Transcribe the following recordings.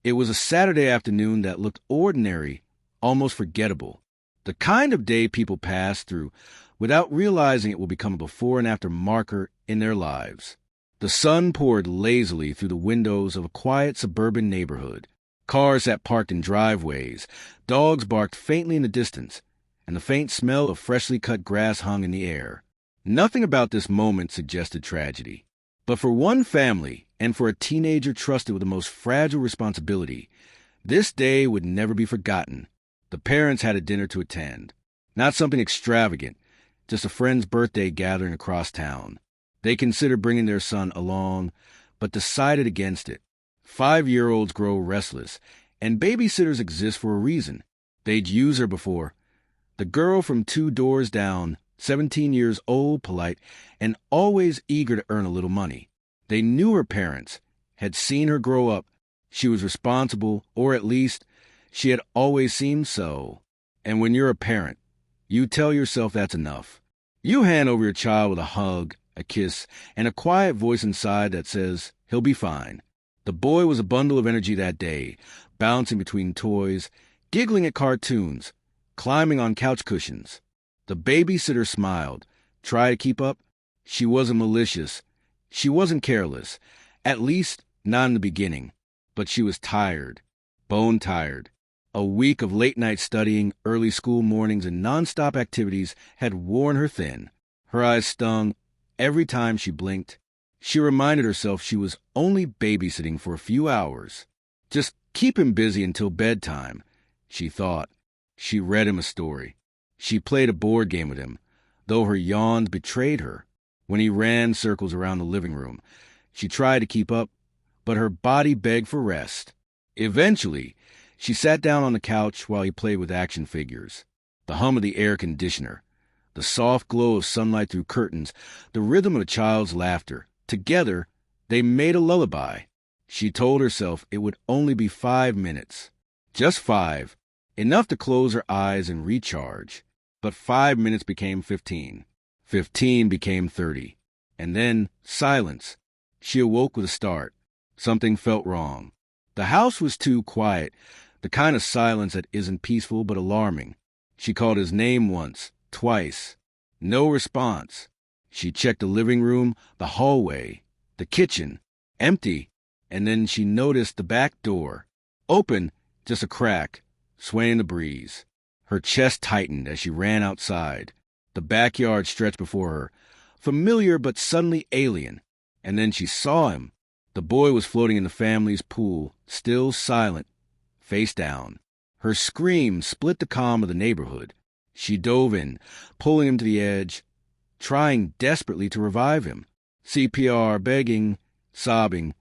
It was a Saturday afternoon that looked ordinary, almost forgettable. The kind of day people pass through without realizing it will become a before and after marker in their lives. The sun poured lazily through the windows of a quiet suburban neighborhood. Cars sat parked in driveways, dogs barked faintly in the distance, and the faint smell of freshly cut grass hung in the air. Nothing about this moment suggested tragedy. But for one family, and for a teenager trusted with the most fragile responsibility, this day would never be forgotten. The parents had a dinner to attend. Not something extravagant, just a friend's birthday gathering across town. They considered bringing their son along, but decided against it. 5-year-olds grow restless, and babysitters exist for a reason. They'd used her before. The girl from 2 doors down, 17 years old, polite, and always eager to earn a little money. They knew her parents, had seen her grow up. She was responsible, or at least, she had always seemed so. And when you're a parent, you tell yourself that's enough. You hand over your child with a hug, a kiss, and a quiet voice inside that says, he'll be fine. The boy was a bundle of energy that day, bouncing between toys, giggling at cartoons, climbing on couch cushions. The babysitter smiled, tried to keep up. She wasn't malicious. She wasn't careless, at least not in the beginning. But she was tired, bone tired. A week of late-night studying, early school mornings, and nonstop activities had worn her thin. Her eyes stung every time she blinked. She reminded herself she was only babysitting for a few hours. Just keep him busy until bedtime, she thought. She read him a story. She played a board game with him, though her yawns betrayed her. When he ran circles around the living room, she tried to keep up, but her body begged for rest. Eventually, she sat down on the couch while he played with action figures. The hum of the air conditioner, the soft glow of sunlight through curtains, the rhythm of a child's laughter. Together, they made a lullaby. She told herself it would only be 5 minutes. Just 5. Enough to close her eyes and recharge. But 5 minutes became 15. 15 became 30. And then silence. She awoke with a start. Something felt wrong. The house was too quiet, the kind of silence that isn't peaceful but alarming. She called his name once, twice. No response. She checked the living room, the hallway, the kitchen. Empty. And then she noticed the back door. Open, just a crack, swaying in the breeze. Her chest tightened as she ran outside. The backyard stretched before her, familiar but suddenly alien. And then she saw him. The boy was floating in the family's pool, still silent, face down. Her scream split the calm of the neighborhood. She dove in, pulling him to the edge, trying desperately to revive him. CPR, begging, sobbing.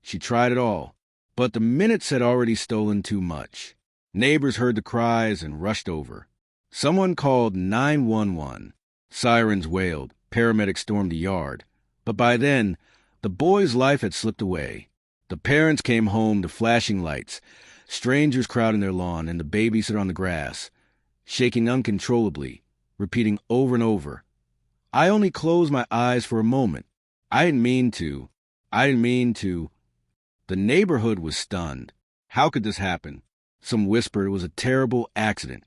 She tried it all. But the minutes had already stolen too much. Neighbors heard the cries and rushed over. Someone called 911. Sirens wailed. Paramedics stormed the yard. But by then, the boy's life had slipped away. The parents came home to flashing lights, strangers crowding their lawn, and the babysitter on the grass, shaking uncontrollably, repeating over and over, I only closed my eyes for a moment. I didn't mean to. I didn't mean to. The neighborhood was stunned. How could this happen? Some whispered it was a terrible accident,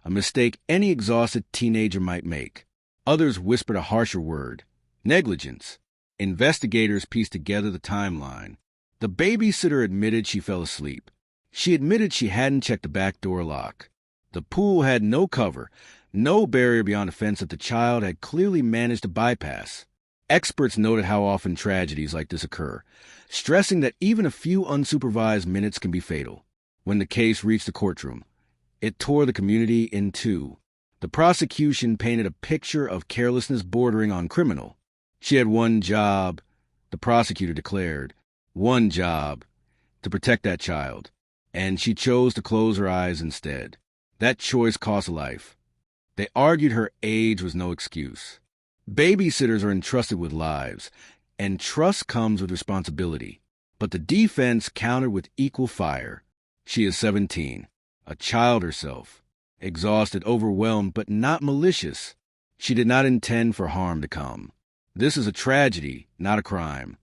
a mistake any exhausted teenager might make. Others whispered a harsher word, negligence. Investigators pieced together the timeline. The babysitter admitted she fell asleep. She admitted she hadn't checked the back door lock. The pool had no cover, no barrier beyond a fence that the child had clearly managed to bypass. Experts noted how often tragedies like this occur, stressing that even a few unsupervised minutes can be fatal. When the case reached the courtroom, it tore the community in two. The prosecution painted a picture of carelessness bordering on criminal. She had one job, the prosecutor declared, one job, to protect that child, and she chose to close her eyes instead. That choice cost a life. They argued her age was no excuse. Babysitters are entrusted with lives, and trust comes with responsibility. But the defense countered with equal fire. She is 17, a child herself, exhausted, overwhelmed, but not malicious. She did not intend for harm to come. This is a tragedy, not a crime.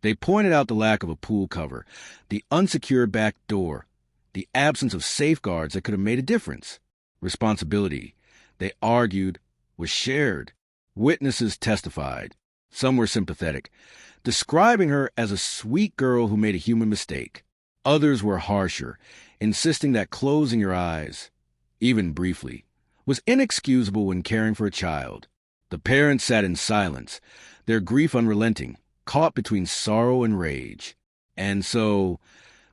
They pointed out the lack of a pool cover, the unsecured back door, the absence of safeguards that could have made a difference. Responsibility, they argued, was shared. Witnesses testified. Some were sympathetic, describing her as a sweet girl who made a human mistake. Others were harsher, insisting that closing your eyes, even briefly, was inexcusable when caring for a child. The parents sat in silence, their grief unrelenting, caught between sorrow and rage. And so,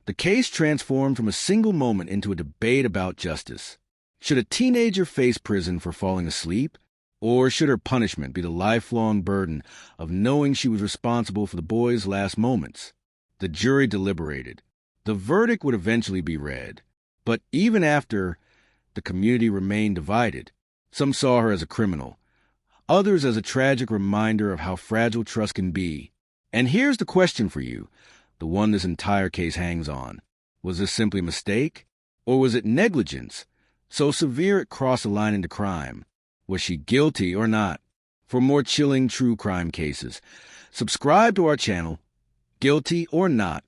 the case transformed from a single moment into a debate about justice. Should a teenager face prison for falling asleep? Or should her punishment be the lifelong burden of knowing she was responsible for the boy's last moments? The jury deliberated. The verdict would eventually be read. But even after, the community remained divided. Some saw her as a criminal, others as a tragic reminder of how fragile trust can be. And here's the question for you, the one this entire case hangs on. Was this simply a mistake? Or was it negligence, so severe it crossed the line into crime? Was she guilty or not? For more chilling true crime cases, subscribe to our channel, Guilty or Not,